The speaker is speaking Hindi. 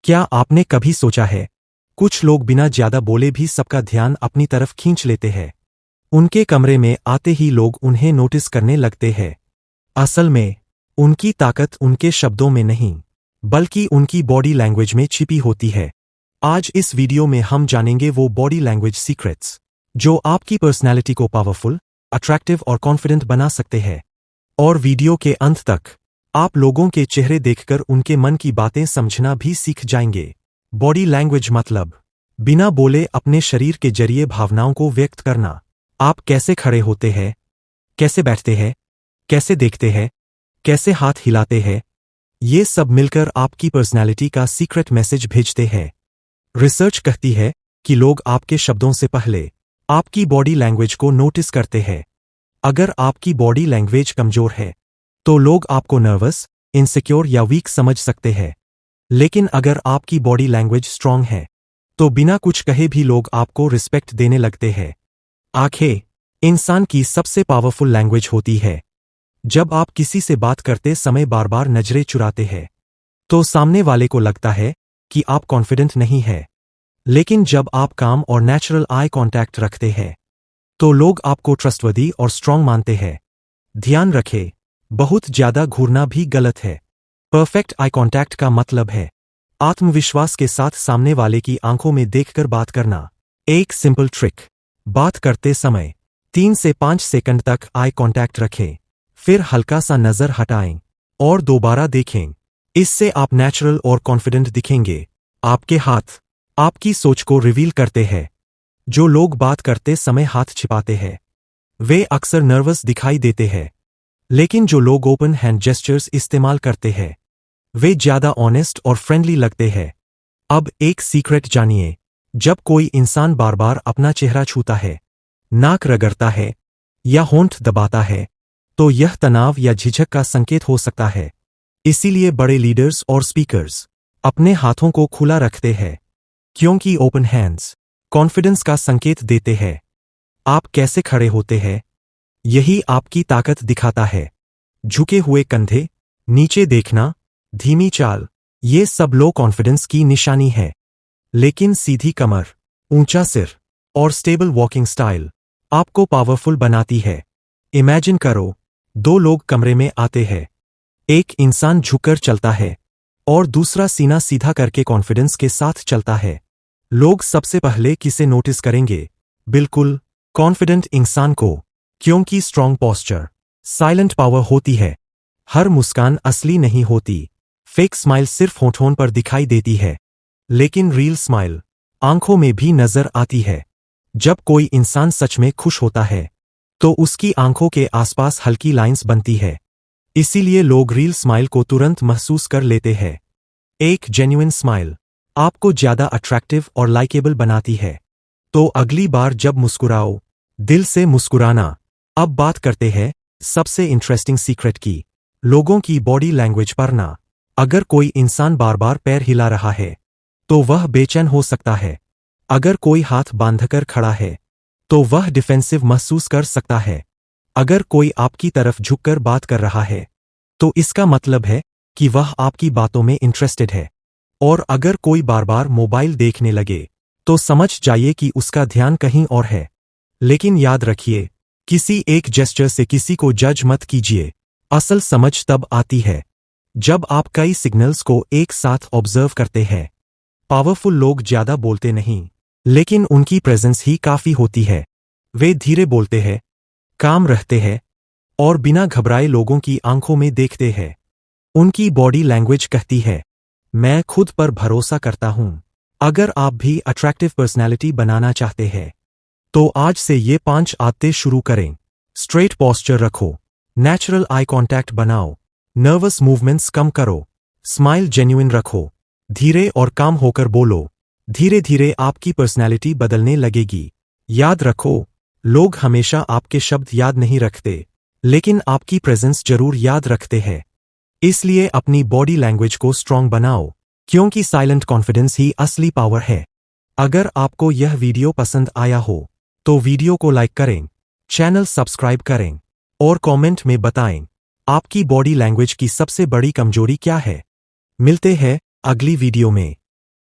क्या आपने कभी सोचा है, कुछ लोग बिना ज्यादा बोले भी सबका ध्यान अपनी तरफ खींच लेते हैं। उनके कमरे में आते ही लोग उन्हें नोटिस करने लगते हैं। असल में उनकी ताकत उनके शब्दों में नहीं, बल्कि उनकी बॉडी लैंग्वेज में छिपी होती है। आज इस वीडियो में हम जानेंगे वो बॉडी लैंग्वेज सीक्रेट्स जो आपकी पर्सनैलिटी को पावरफुल, अट्रैक्टिव और कॉन्फिडेंट बना सकते हैं। और वीडियो के अंत तक आप लोगों के चेहरे देखकर उनके मन की बातें समझना भी सीख जाएंगे। बॉडी लैंग्वेज मतलब बिना बोले अपने शरीर के जरिए भावनाओं को व्यक्त करना। आप कैसे खड़े होते हैं, कैसे बैठते हैं, कैसे देखते हैं, कैसे हाथ हिलाते हैं, ये सब मिलकर आपकी पर्सनैलिटी का सीक्रेट मैसेज भेजते हैं। रिसर्च कहती है कि लोग आपके शब्दों से पहले आपकी बॉडी लैंग्वेज को नोटिस करते हैं। अगर आपकी बॉडी लैंग्वेज कमजोर है तो लोग आपको नर्वस, इनसिक्योर या वीक समझ सकते हैं। लेकिन अगर आपकी बॉडी लैंग्वेज स्ट्रांग है तो बिना कुछ कहे भी लोग आपको रिस्पेक्ट देने लगते हैं। आंखें इंसान की सबसे पावरफुल लैंग्वेज होती है। जब आप किसी से बात करते समय बार बार नजरें चुराते हैं तो सामने वाले को लगता है कि आप कॉन्फिडेंट नहीं है। लेकिन जब आप काम और नेचुरल आई कांटेक्ट रखते हैं तो लोग आपको ट्रस्टवर्दी और स्ट्रांग मानते हैं। ध्यान रखें, बहुत ज्यादा घूरना भी गलत है। परफेक्ट आई कांटेक्ट का मतलब है आत्मविश्वास के साथ सामने वाले की आंखों में देखकर बात करना। एक सिंपल ट्रिक, बात करते समय 3 से 5 सेकंड तक आई कांटेक्ट रखें, फिर हल्का सा नजर हटाएं और दोबारा देखें। इससे आप नेचुरल और कॉन्फिडेंट दिखेंगे। आपके हाथ आपकी सोच को रिवील करते हैं। जो लोग बात करते समय हाथ छिपाते हैं वे अक्सर नर्वस दिखाई देते हैं। लेकिन जो लोग ओपन हैंड जेस्चर्स इस्तेमाल करते हैं वे ज्यादा ऑनेस्ट और फ्रेंडली लगते हैं। अब एक सीक्रेट जानिए, जब कोई इंसान बार बार अपना चेहरा छूता है, नाक रगड़ता है या होंठ दबाता है तो यह तनाव या झिझक का संकेत हो सकता है। इसीलिए बड़े लीडर्स और स्पीकर्स अपने हाथों को खुला रखते हैं, क्योंकि ओपन हैंड्स कॉन्फिडेंस का संकेत देते हैं। आप कैसे खड़े होते हैं, यही आपकी ताकत दिखाता है। झुके हुए कंधे, नीचे देखना, धीमी चाल, ये सब लो कॉन्फिडेंस की निशानी है। लेकिन सीधी कमर, ऊंचा सिर और स्टेबल वॉकिंग स्टाइल आपको पावरफुल बनाती है। इमेजिन करो, 2 लोग कमरे में आते हैं। एक इंसान झुककर चलता है और दूसरा सीना सीधा करके कॉन्फिडेंस के साथ चलता है। लोग सबसे पहले किसे नोटिस करेंगे? बिल्कुल, कॉन्फिडेंट इंसान को, क्योंकि स्ट्रांग पोस्चर साइलेंट पावर होती है। हर मुस्कान असली नहीं होती। फेक स्माइल सिर्फ होठों पर दिखाई देती है, लेकिन रियल स्माइल आंखों में भी नजर आती है। जब कोई इंसान सच में खुश होता है तो उसकी आंखों के आसपास हल्की लाइंस बनती है। इसीलिए लोग रियल स्माइल को तुरंत महसूस कर लेते हैं। एक जेन्युइन स्माइल आपको ज्यादा अट्रैक्टिव और लाइकेबल बनाती है। तो अगली बार जब मुस्कुराओ, दिल से मुस्कुराना। अब बात करते हैं सबसे इंटरेस्टिंग सीक्रेट की, लोगों की बॉडी लैंग्वेज पढ़ना। अगर कोई इंसान बार बार पैर हिला रहा है तो वह बेचैन हो सकता है। अगर कोई हाथ बांधकर खड़ा है तो वह डिफेंसिव महसूस कर सकता है। अगर कोई आपकी तरफ झुककर बात कर रहा है तो इसका मतलब है कि वह आपकी बातों में इंटरेस्टेड है। और अगर कोई बार बार मोबाइल देखने लगे तो समझ जाइए कि उसका ध्यान कहीं और है। लेकिन याद रखिए, किसी एक जेस्चर से किसी को जज मत कीजिए। असल समझ तब आती है जब आप कई सिग्नल्स को एक साथ ऑब्जर्व करते हैं। पावरफुल लोग ज्यादा बोलते नहीं, लेकिन उनकी प्रेजेंस ही काफी होती है। वे धीरे बोलते हैं, काम रहते हैं और बिना घबराए लोगों की आंखों में देखते हैं। उनकी बॉडी लैंग्वेज कहती है, मैं खुद पर भरोसा करता हूं। अगर आप भी अट्रैक्टिव पर्सनैलिटी बनाना चाहते हैं तो आज से ये 5 आदतें शुरू करें। स्ट्रेट पोस्चर रखो, नेचुरल आई कांटेक्ट बनाओ, नर्वस मूवमेंट्स कम करो, स्माइल जेन्युइन रखो, धीरे और काम होकर बोलो। धीरे धीरे आपकी पर्सनैलिटी बदलने लगेगी। याद रखो, लोग हमेशा आपके शब्द याद नहीं रखते, लेकिन आपकी प्रेजेंस जरूर याद रखते हैं। इसलिए अपनी बॉडी लैंग्वेज को स्ट्रांग बनाओ, क्योंकि साइलेंट कॉन्फिडेंस ही असली पावर है। अगर आपको यह वीडियो पसंद आया हो तो वीडियो को लाइक करें, चैनल सब्सक्राइब करें और कमेंट में बताएं आपकी बॉडी लैंग्वेज की सबसे बड़ी कमजोरी क्या है। मिलते हैं अगली वीडियो में।